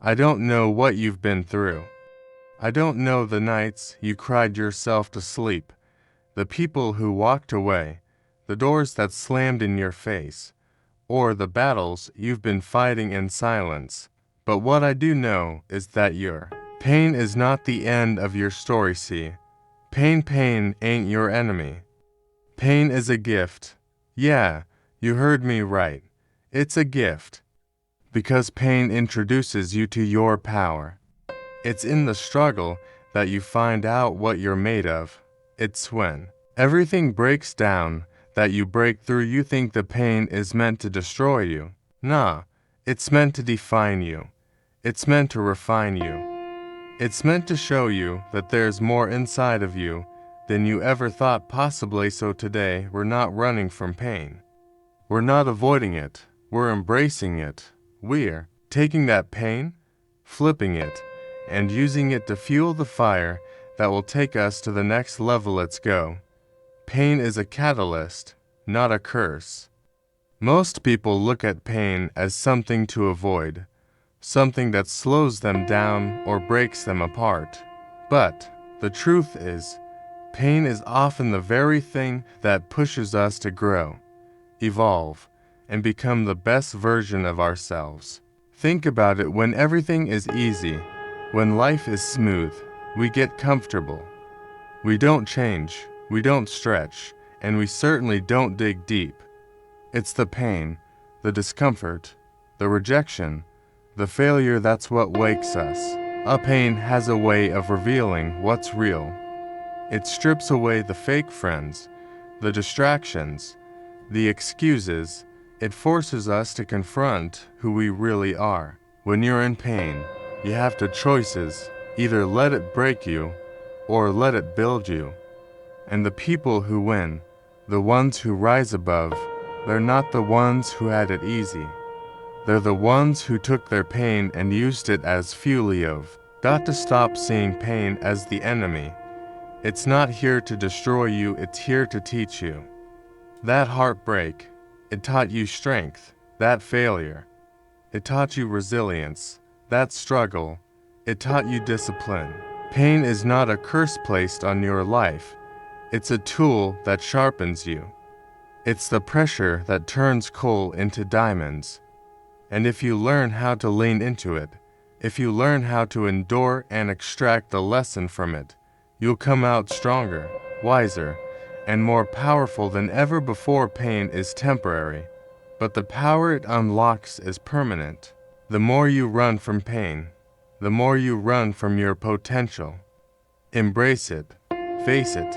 I don't know what you've been through. I don't know the nights you cried yourself to sleep, the people who walked away, the doors that slammed in your face, or the battles you've been fighting in silence. But what I do know is that your pain is not the end of your story, see? Pain ain't your enemy. Pain is a gift. Yeah, you heard me right. It's a gift. Because pain introduces you to your power. It's in the struggle that you find out what you're made of. It's when everything breaks down that you break through. You think the pain is meant to destroy you. Nah, it's meant to define you. It's meant to refine you. It's meant to show you that there's more inside of you than you ever thought possibly. So today, we're not running from pain. We're not avoiding it. We're embracing it. We're taking that pain, flipping it, and using it to fuel the fire that will take us to the next level. Let's go. Pain is a catalyst, not a curse. Most people look at pain as something to avoid, something that slows them down or breaks them apart. But the truth is, pain is often the very thing that pushes us to grow, evolve, and become the best version of ourselves. Think about it. When everything is easy, when life is smooth, we get comfortable. We don't change, we don't stretch, and we certainly don't dig deep. It's the pain, the discomfort, the rejection, the failure that's what wakes us. A pain has a way of revealing what's real. It strips away the fake friends, the distractions, the excuses. It forces us to confront who we really are. When you're in pain, you have two choices: either let it break you or let it build you. And the people who win, the ones who rise above, they're not the ones who had it easy. They're the ones who took their pain and used it as fuel. You've got to stop seeing pain as the enemy. It's not here to destroy you, it's here to teach you. That heartbreak, it taught you strength. That failure, it taught you resilience. That struggle, it taught you discipline. Pain is not a curse placed on your life. It's a tool that sharpens you. It's the pressure that turns coal into diamonds. And if you learn how to lean into it, if you learn how to endure and extract the lesson from it, you'll come out stronger, wiser, and more powerful than ever before. Pain is temporary, but the power it unlocks is permanent. The more you run from pain, the more you run from your potential. Embrace it, face it,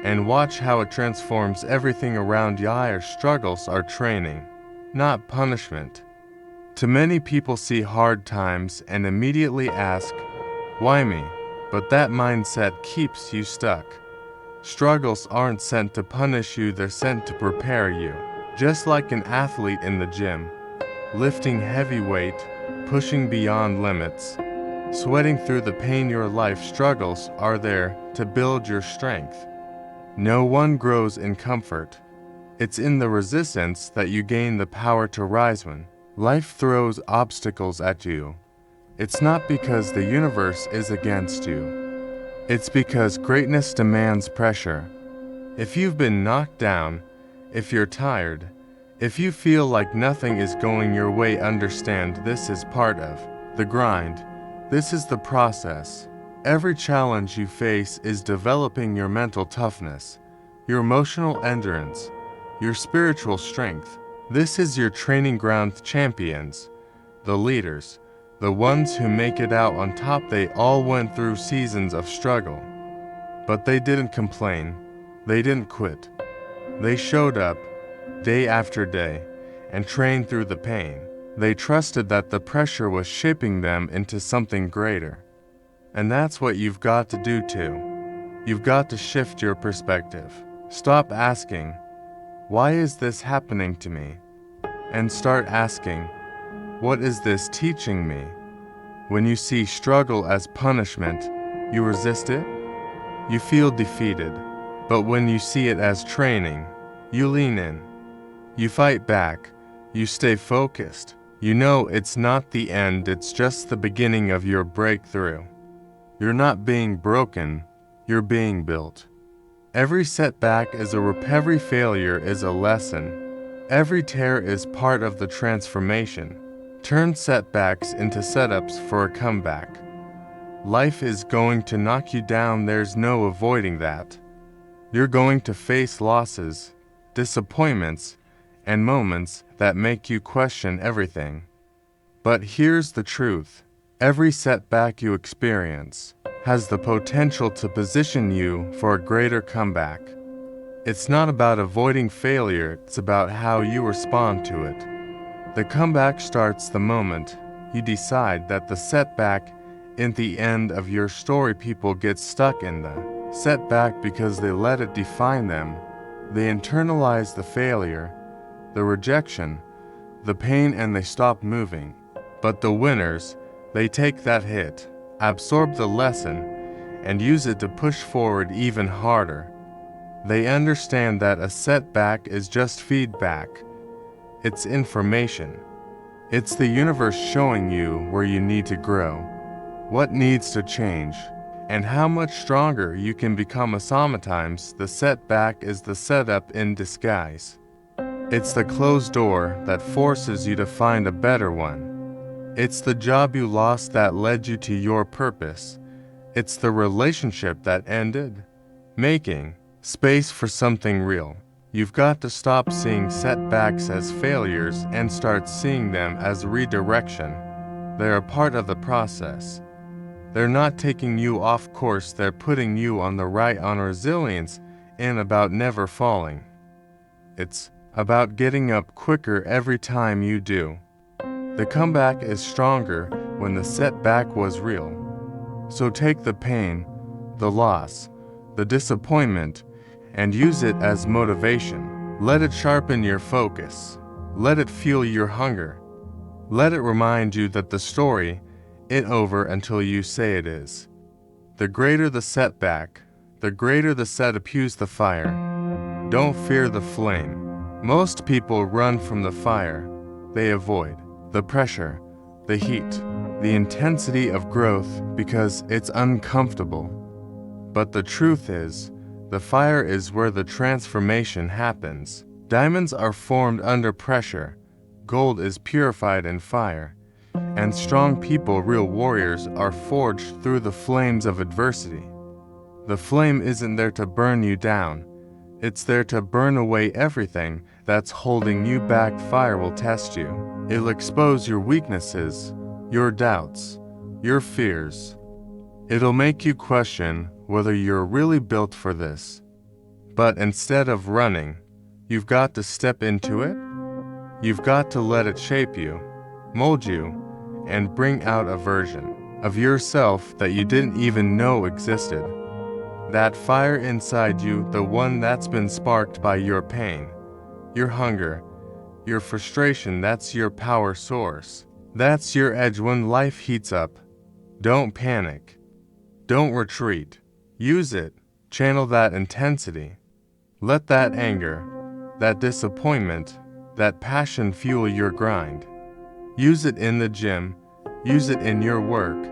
and watch how it transforms everything around you. Your struggles are training, not punishment. Too many people see hard times and immediately ask, "Why me?" But that mindset keeps you stuck. Struggles aren't sent to punish you, they're sent to prepare you. Just like an athlete in the gym, lifting heavy weight, pushing beyond limits, sweating through the pain. Your life struggles are there to build your strength. No one grows in comfort. It's in the resistance that you gain the power to rise. When life throws obstacles at you, it's not because the universe is against you. It's because greatness demands pressure. If you've been knocked down, if you're tired, if you feel like nothing is going your way, understand this is part of the grind. This is the process. Every challenge you face is developing your mental toughness, your emotional endurance, your spiritual strength. This is your training ground. Champions, the leaders, the ones who make it out on top, they all went through seasons of struggle. But they didn't complain. They didn't quit. They showed up day after day and trained through the pain. They trusted that the pressure was shaping them into something greater. And that's what you've got to do too. You've got to shift your perspective. Stop asking, "Why is this happening to me?" and start asking, "What is this teaching me?" When you see struggle as punishment, you resist it, you feel defeated. But when you see it as training, you lean in, you fight back, you stay focused, You know it's not the end, it's just the beginning of your breakthrough. You're not being broken, you're being built. Every setback is every failure is a lesson. Every tear is part of the transformation. Turn setbacks into setups for a comeback. Life is going to knock you down, there's no avoiding that. You're going to face losses, disappointments, and moments that make you question everything. But here's the truth. Every setback you experience has the potential to position you for a greater comeback. It's not about avoiding failure, it's about how you respond to it. The comeback starts the moment you decide that the setback isn't the end of your story. People get stuck in the setback because they let it define them. They internalize the failure, the rejection, the pain, and they stop moving. But the winners, they take that hit, absorb the lesson, and use it to push forward even harder. They understand that a setback is just feedback. It's information. It's the universe showing you where you need to grow, what needs to change, and how much stronger you can become. Sometimes the setback is the setup in disguise. It's the closed door that forces you to find a better one. It's the job you lost that led you to your purpose. It's the relationship that ended, making space for something real. You've got to stop seeing setbacks as failures and start seeing them as redirection. They're a part of the process. They're not taking you off course, they're putting you on the right. On resilience and about never falling. It's about getting up quicker every time you do. The comeback is stronger when the setback was real. So take the pain, the loss, the disappointment, and use it as motivation. Let it sharpen your focus. Let it fuel your hunger. Let it remind you that the story isn't over until you say it is. The greater the setback, the greater the setup. Use the fire. Don't fear the flame. Most people run from the fire. They avoid the pressure, the heat, the intensity of growth because it's uncomfortable. But the truth is, the fire is where the transformation happens. Diamonds are formed under pressure. Gold is purified in fire. And strong people, real warriors, are forged through the flames of adversity. The flame isn't there to burn you down. It's there to burn away everything that's holding you back. Fire will test you. It'll expose your weaknesses, your doubts, your fears. It'll make you question whether you're really built for this. But instead of running, you've got to step into it. You've got to let it shape you, mold you, and bring out a version of yourself that you didn't even know existed. That fire inside you, the one that's been sparked by your pain, your hunger, your frustration, that's your power source. That's your edge when life heats up. Don't panic. Don't retreat. Use it. Channel that intensity. Let that anger, that disappointment, that passion fuel your grind. Use it in the gym. Use it in your work.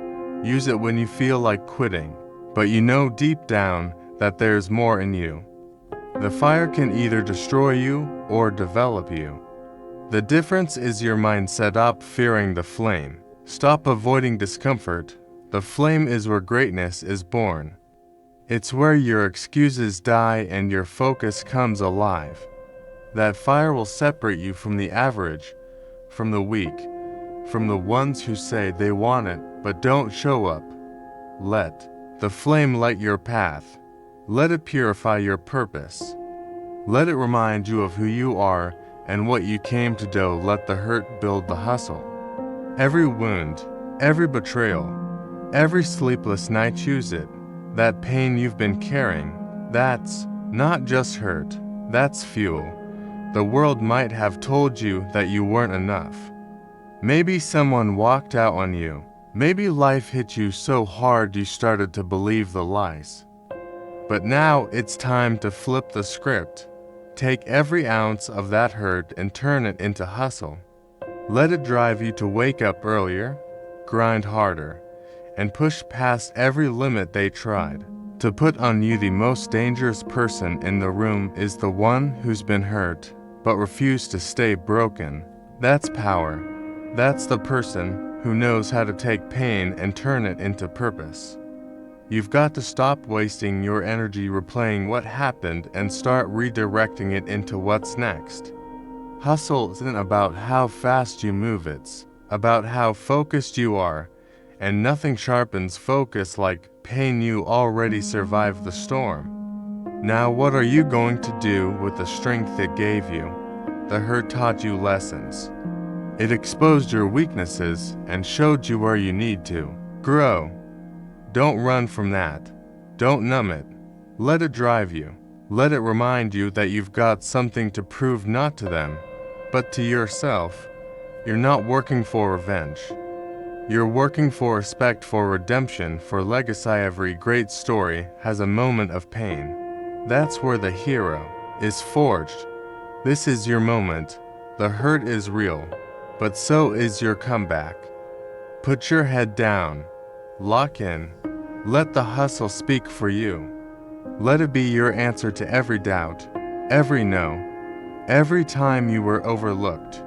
Use it when you feel like quitting, but you know deep down that there's more in you. The fire can either destroy you or develop you. The difference is your mindset. Stop fearing the flame. Stop avoiding discomfort. The flame is where greatness is born. It's where your excuses die and your focus comes alive. That fire will separate you from the average, from the weak, from the ones who say they want it but don't show up. Let the flame light your path. Let it purify your purpose. Let it remind you of who you are and what you came to do. Let the hurt build the hustle. Every wound, every betrayal, every sleepless night, choose it. That pain you've been carrying, that's not just hurt, that's fuel. The world might have told you that you weren't enough. Maybe someone walked out on you. Maybe life hit you so hard you started to believe the lies. But now it's time to flip the script. Take every ounce of that hurt and turn it into hustle. Let it drive you to wake up earlier, grind harder, and push past every limit they tried to put on you. The most dangerous person in the room is the one who's been hurt but refused to stay broken. That's power. That's the person who knows how to take pain and turn it into purpose. You've got to stop wasting your energy replaying what happened and start redirecting it into what's next. Hustle isn't about how fast you move, it's about how focused you are, and nothing sharpens focus like pain. You already survived the storm. Now what are you going to do with the strength it gave you? The hurt taught you lessons. It exposed your weaknesses and showed you where you need to grow. Don't run from that. Don't numb it. Let it drive you. Let it remind you that you've got something to prove, not to them, but to yourself. You're not working for revenge. You're working for respect, for redemption, for legacy. Every great story has a moment of pain. That's where the hero is forged. This is your moment. The hurt is real, but so is your comeback. Put your head down. Lock in. Let the hustle speak for you. Let it be your answer to every doubt, every no, every time you were overlooked.